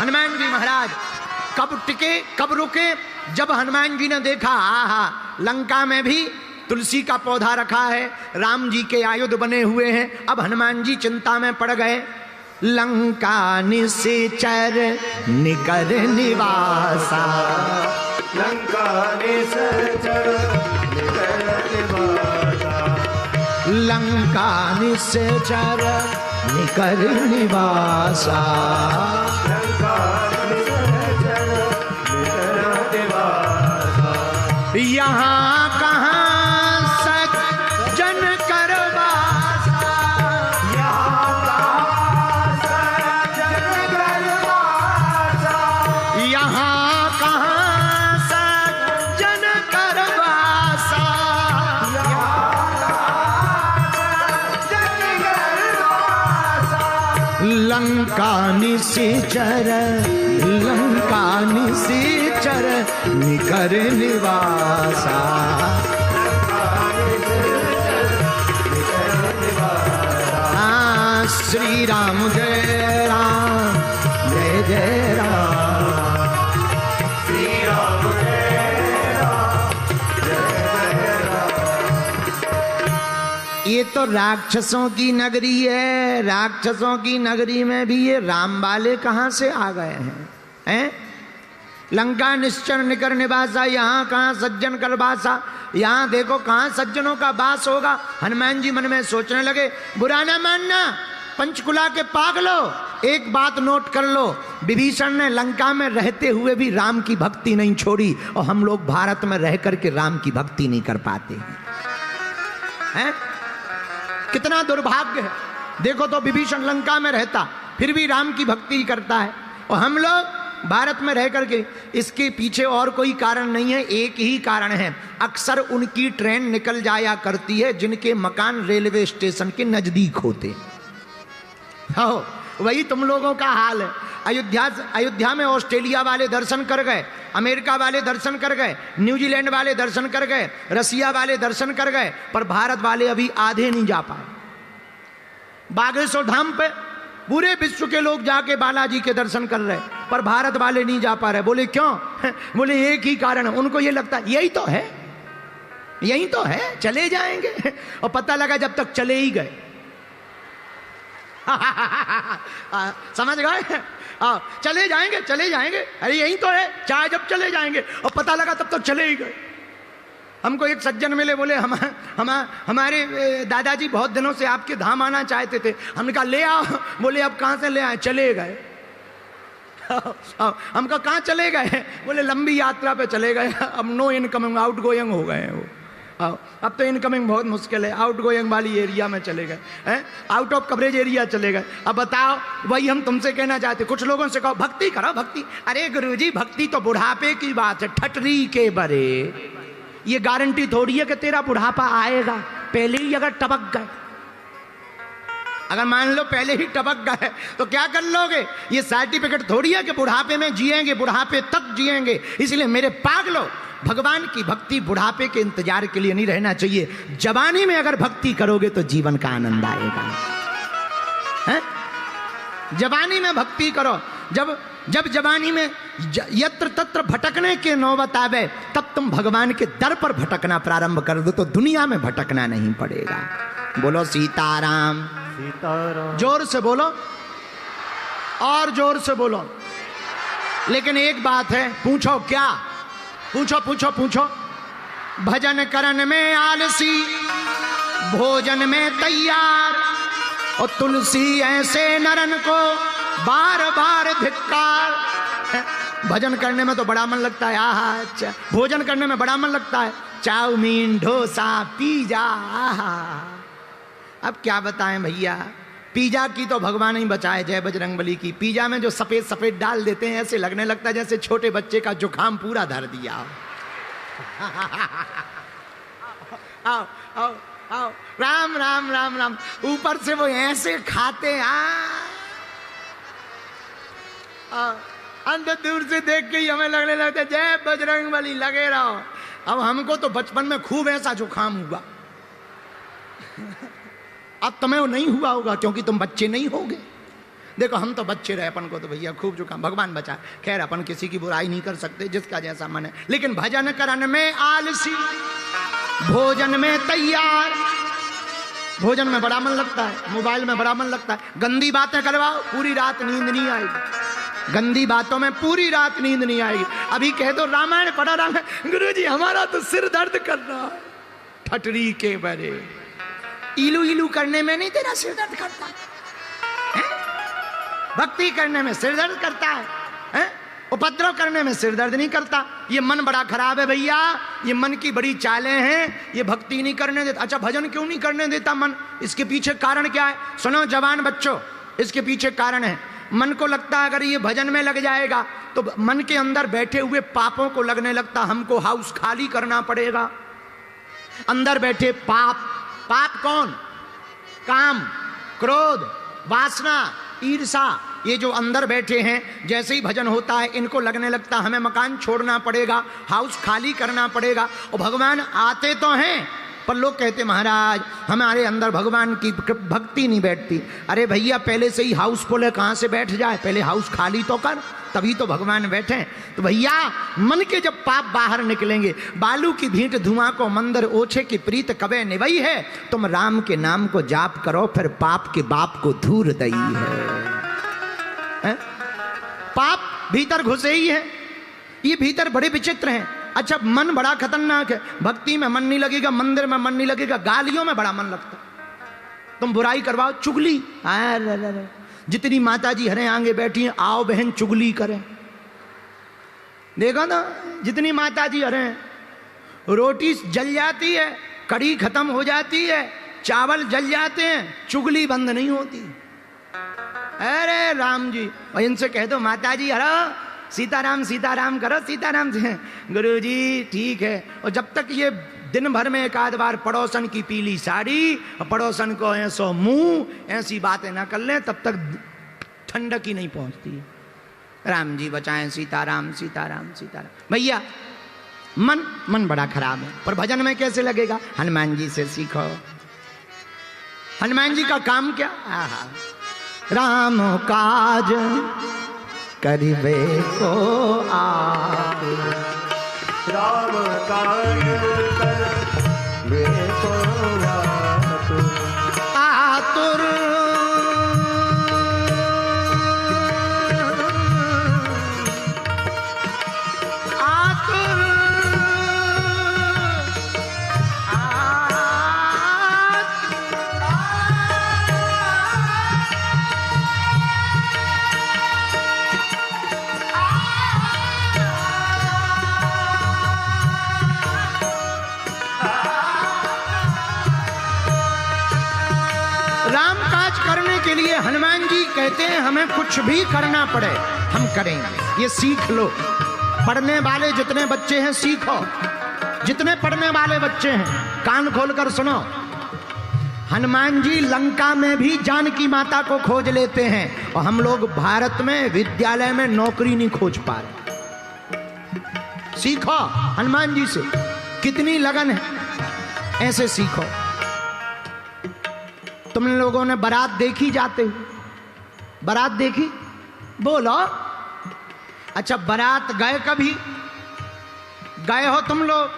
हनुमान जी महाराज कब टिके कब रुके? जब हनुमान जी ने देखा आहा लंका में भी तुलसी का पौधा रखा है, राम जी के आयुध बने हुए हैं। अब हनुमान जी चिंता में पड़ गए। लंका निश्चर निकर निवासा, लंका निश्चर निकर निवासा, लंका निश्चर निकर निवासा, लंका निश्चर निकर निवासा। यहाँ कहाँ सज्जन कर वासा, यहाँ कहाँ सज्जन कर वासा, लंका निश्चर, लंका निश्चर निकर निवासा। हाँ श्री राम जय राम जय जय राम, श्री राम जय राम जय राम। ये तो राक्षसों की नगरी है। राक्षसों की नगरी में भी ये राम वाले कहाँ से आ गए हैं? लंका निश्चर निकर निवासा, यहाँ कहाँ सज्जन कर वासा। यहाँ देखो कहाँ सज्जनों का वास होगा। हनुमान जी मन में सोचने लगे बुरा ना मानना पंचकुला के पागलो, एक बात नोट कर लो, विभीषण ने लंका में रहते हुए भी राम की भक्ति नहीं छोड़ी और हम लोग भारत में रह करके राम की भक्ति नहीं कर पाते हैं। कितना दुर्भाग्य है। देखो तो विभीषण लंका में रहता फिर भी राम की भक्ति करता है और हम लोग भारत में रह करके। इसके पीछे और कोई कारण नहीं है, एक ही कारण है। अक्सर उनकी ट्रेन निकल जाया करती है जिनके मकान रेलवे स्टेशन के नजदीक होते। हो वही तुम लोगों का हाल है। अयोध्या में ऑस्ट्रेलिया वाले दर्शन कर गए, अमेरिका वाले दर्शन कर गए, न्यूजीलैंड वाले दर्शन कर गए, रसिया वाले दर्शन कर गए, पर भारत वाले अभी आधे नहीं जा पाए। बागेश्वर धाम पे पूरे विश्व के लोग जाके बालाजी के दर्शन कर रहे, पर भारत वाले नहीं जा पा रहे। बोले क्यों? बोले एक ही कारण है, उनको ये लगता है यही तो है, यही तो है, चले जाएंगे। और पता लगा जब तक चले ही गए। समझ गए? चले जाएंगे चले जाएंगे, अरे यही तो है, चाहे जब चले जाएंगे, और पता लगा तब तक चले ही गए। हमको एक सज्जन मिले, बोले हमारे दादाजी बहुत दिनों से आपके धाम आना चाहते थे। हमने कहा ले आओ। बोले अब कहाँ से ले आए? चले गए। हमको कहाँ चले गए? बोले लंबी यात्रा पे चले गए, अब नो इनकमिंग आउट गोइंग हो गए वो। अब तो इनकमिंग बहुत मुश्किल है, आउट गोइंग वाली एरिया में चले गए हैं, आउट ऑफ कवरेज एरिया चले गए। अब बताओ, वही हम तुमसे कहना चाहते। कुछ लोगों से कहो भक्ति करो भक्ति, अरे गुरुजी भक्ति तो बुढ़ापे की बात है, ठटरी के बरे। ये गारंटी थोड़ी है कि तेरा बुढ़ापा आएगा, पहले ही अगर टपक गए, अगर मान लो पहले ही टपक गए तो क्या कर लोगे? ये सर्टिफिकेट थोड़ी है कि बुढ़ापे में जिएंगे, बुढ़ापे तक जिएंगे। इसलिए मेरे पागलों, भगवान की भक्ति बुढ़ापे के इंतजार के लिए नहीं रहना चाहिए। जवानी में अगर भक्ति करोगे तो जीवन का आनंद आएगा। है? जवानी में भक्ति करो। जब जवानी में यत्र तत्र भटकने के नौबत आवे, तब तुम भगवान के दर पर भटकना प्रारंभ कर दो तो दुनिया में भटकना नहीं पड़ेगा। बोलो सीताराम। सीताराम। जोर से बोलो, और जोर से बोलो। लेकिन एक बात है, पूछो क्या? पूछो पूछो पूछो। भजन करन में आलसी, भोजन में तैयार, और तुलसी ऐसे नरन को बार बार धिक्कार। भजन करने में तो बड़ा मन लगता है, आहा अच्छा। भोजन करने में बड़ा मन लगता है, चाउमीन, डोसा, पिज्जा, आहा। अब क्या बताएं भैया, पिज्जा की तो भगवान ही बचाए, जय बजरंगबली की। पिज्जा में जो सफेद सफेद डाल देते हैं, ऐसे लगने लगता है जैसे छोटे बच्चे का जुकाम पूरा धर दिया। आओ आओ आओ, राम राम राम राम। ऊपर से वो ऐसे खाते, अंदर दूर से देख के ही हमें लगने लगता है जय बजरंगबली, लगे रहो। अब हमको तो बचपन में खूब ऐसा जुकाम हुआ। अब तुम्हें वो नहीं हुआ होगा क्योंकि तुम बच्चे नहीं होगे। देखो हम तो बच्चे रहे, अपन को तो भैया खूब जो काम, भगवान बचा। खैर अपन किसी की बुराई नहीं कर सकते, जिसका जैसा मन है। लेकिन भजन करन में आलसी, भोजन में तैयार। भोजन में बड़ा मन लगता है, मोबाइल में बड़ा मन लगता है। गंदी बातें करवाओ, पूरी रात नींद नहीं आएगी। गंदी बातों में पूरी रात नींद नहीं आएगी। अभी कह दो रामायण पढ़ा, रामायण गुरुजी हमारा तो सिर दर्द कर रहा है। ठटरी के बरे, इलू इलू करने में नहीं तेरा सिर दर्द करता है? भक्ति करने में सिर दर्द करता है? उपद्रव करने में सिर दर्द नहीं करता। ये मन बड़ा खराब है भैया, ये मन की बड़ी चालें हैं, ये भक्ति नहीं करने देता। अच्छा भजन क्यों नहीं करने देता मन? इसके पीछे कारण क्या है? सुनो जवान बच्चों, इसके पीछे कारण है। मन को लगता है अगर ये भजन में लग जाएगा तो मन के अंदर बैठे हुए पापों को लगने लगता, हमको हाउस खाली करना पड़ेगा। अंदर बैठे पाप, पाप कौन? काम, क्रोध, वासना, ईर्षा, ये जो अंदर बैठे हैं, जैसे ही भजन होता है इनको लगने लगता हमें मकान छोड़ना पड़ेगा, हाउस खाली करना पड़ेगा। और भगवान आते तो हैं पर लोग कहते महाराज हमारे अंदर भगवान की भक्ति नहीं बैठती। अरे भैया पहले से ही हाउस फुल है, कहाँ से बैठ जाए? पहले हाउस खाली तो कर, तभी तो भगवान बैठे। तो भैया मन के जब पाप बाहर निकलेंगे, बालू की भींट धुआं को मंदिर ओछे की प्रीत कबे निवई है, तुम राम के नाम को जाप करो फिर पाप के बाप को धूर दई है। पाप भीतर घुसे ही है, ये भीतर बड़े विचित्र हैं। अच्छा मन बड़ा खतरनाक है, भक्ति में मन नहीं लगेगा, मंदिर में मन नहीं लगेगा, गालियों में बड़ा मन लगता। तुम बुराई करवाओ, चुगली, जितनी माता जी हरे आगे बैठी हैं, आओ बहन चुगली करें। देखो ना जितनी माता जी हरे हैं, रोटी जल जाती है, कड़ी खत्म हो जाती है, चावल जल जाते हैं, चुगली बंद नहीं होती। अरे राम जी, और इनसे कह दो माता जी हरो सीताराम सीताराम करो, सीताराम जी। गुरुजी ठीक है। और जब तक ये दिन भर में एक आध बार पड़ोसन की पीली साड़ी और पड़ोसन को ऐसो मुंह, ऐसी बातें ना कर लें, तब तक ठंडक ही नहीं पहुंचती। राम जी बचाएं, सीताराम सीताराम सीताराम। भैया मन बड़ा खराब है, पर भजन में कैसे लगेगा? हनुमान जी से सीखो। हनुमान जी का काम क्या? राम काज करिबे को आतुर, राम काज करिबे को आतुर, आतुर आतुर के लिए हनुमान जी कहते हैं हमें कुछ भी करना पड़े हम करेंगे। ये सीख लो। पढ़ने वाले जितने बच्चे हैं सीखो, जितने पढ़ने वाले बच्चे हैं कान खोलकर सुनो। हनुमान जी लंका में भी जानकी माता को खोज लेते हैं और हम लोग भारत में विद्यालय में नौकरी नहीं खोज पा रहे। सीखो हनुमान जी से, कितनी लगन है, ऐसे सीखो। तुम लोगों ने बारात देखी जाते हुए? बारात देखी? बोलो। अच्छा बारात गए कभी? गए हो तुम लोग?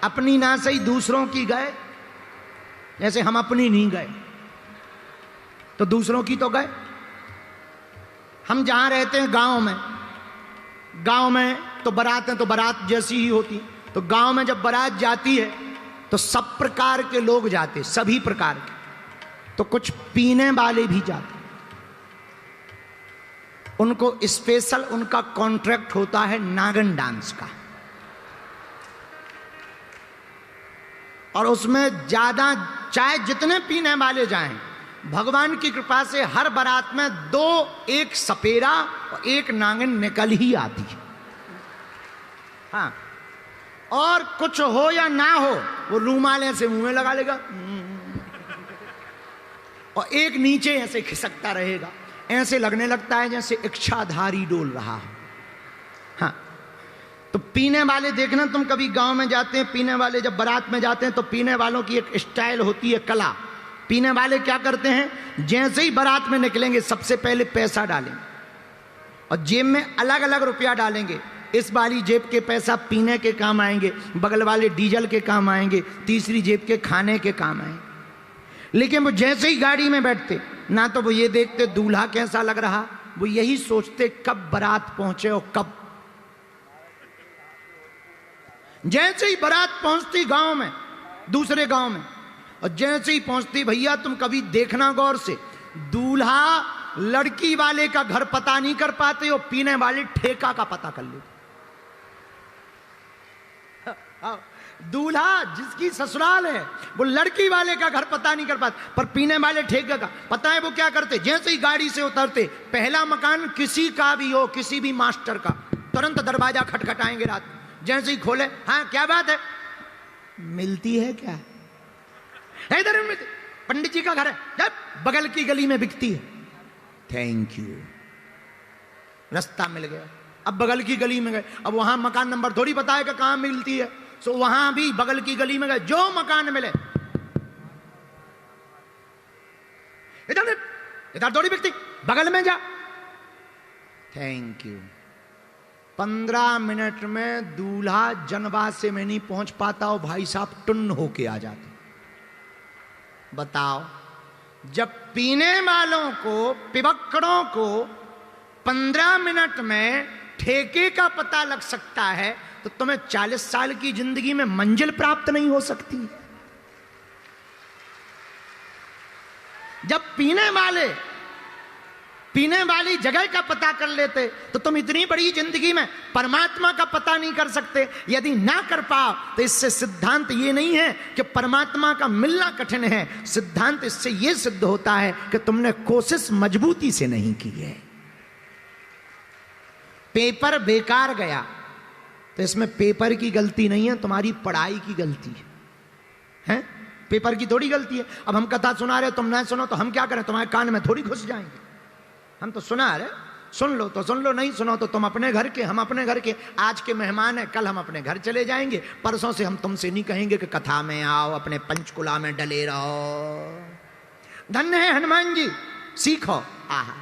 अपनी ना सही दूसरों की गए? जैसे हम अपनी नहीं गए तो दूसरों की तो गए। हम जहां रहते हैं गांव में तो बारातें तो बारात जैसी ही होती। तो गांव में जब बारात जाती है तो सब प्रकार के लोग जाते, सभी प्रकार के। तो कुछ पीने वाले भी जाते, उनको स्पेशल उनका कॉन्ट्रैक्ट होता है नागन डांस का, और उसमें ज्यादा चाहे जितने पीने वाले जाएं, भगवान की कृपा से हर बारात में 2 एक सपेरा और एक नागिन निकल ही आती है। हाँ, और कुछ हो या ना हो वो रूमाल ऐसे मुंह में लगा लेगा और एक नीचे ऐसे खिसकता रहेगा, ऐसे लगने लगता है जैसे इच्छाधारी डोल रहा हो। हाँ, तो पीने वाले देखना, तुम कभी गांव में जाते हैं, पीने वाले जब बारात में जाते हैं तो पीने वालों की एक स्टाइल होती है, कला। पीने वाले क्या करते हैं, जैसे ही बारात में निकलेंगे सबसे पहले पैसा डालेंगे और जेब में अलग अलग रुपया डालेंगे। इस वाली जेब के पैसा पीने के काम आएंगे, बगल वाले डीजल के काम आएंगे, तीसरी जेब के खाने के काम आएंगे। लेकिन वो जैसे ही गाड़ी में बैठते ना तो वो ये देखते दूल्हा कैसा लग रहा, वो यही सोचते कब बारात पहुंचे और कब। जैसे ही बारात पहुंचती गांव में, दूसरे गांव में, और जैसे ही पहुंचती, भैया तुम कभी देखना गौर से, दूल्हा लड़की वाले का घर पता नहीं कर पाते और पीने वाले ठेका का पता कर लेते। दूल्हा जिसकी ससुराल है वो लड़की वाले का घर पता नहीं कर पाते, पर पीने वाले ठेके का पता है। वो क्या करते, जैसे ही गाड़ी से उतरते, पहला मकान किसी का भी हो, किसी भी मास्टर का, तुरंत दरवाजा खटखटाएंगे रात में। जैसे ही खोले, हाँ क्या बात है, मिलती है क्या, इधर पंडित जी का घर है, जब बगल की गली में बिकती है, थैंक यू, रास्ता मिल गया। अब बगल की गली में गए, अब वहां मकान नंबर थोड़ी बताएगा कहां मिलती है, सो वहां भी बगल की गली में गए, जो मकान मिले, इधर इधर थोड़ी बिकती, बगल में जा, थैंक यू। 15 मिनट में दूल्हा जनवा से में नहीं पहुंच पाता और भाई साहब टुन्न होके आ जाते। बताओ, जब पीने वालों को, पिबक्कड़ों को 15 मिनट में ठेके का पता लग सकता है, तो तुम्हें 40 साल की जिंदगी में मंजिल प्राप्त नहीं हो सकती। जब पीने वाली जगह का पता कर लेते तो तुम इतनी बड़ी जिंदगी में परमात्मा का पता नहीं कर सकते। यदि ना कर पाओ तो इससे सिद्धांत ये नहीं है कि परमात्मा का मिलना कठिन है, सिद्धांत इससे ये सिद्ध होता है कि तुमने कोशिश मजबूती से नहीं की है। पेपर बेकार गया तो इसमें पेपर की गलती नहीं है, तुम्हारी पढ़ाई की गलती है, पेपर की थोड़ी गलती है। अब हम कथा सुना रहे, तुम ना सुनो तो हम क्या करें, तुम्हारे कान में थोड़ी घुस जाएंगे। हम तो सुना रहे, सुन लो तो सुन लो, नहीं सुनो तो तुम अपने घर के, हम अपने घर के। आज के मेहमान है, कल हम अपने घर चले जाएंगे, परसों से हम तुमसे नहीं कहेंगे कि कथा में आओ, अपने पंचकुला में डले रहो। धन्य है हनुमान जी, सीखो। आहा।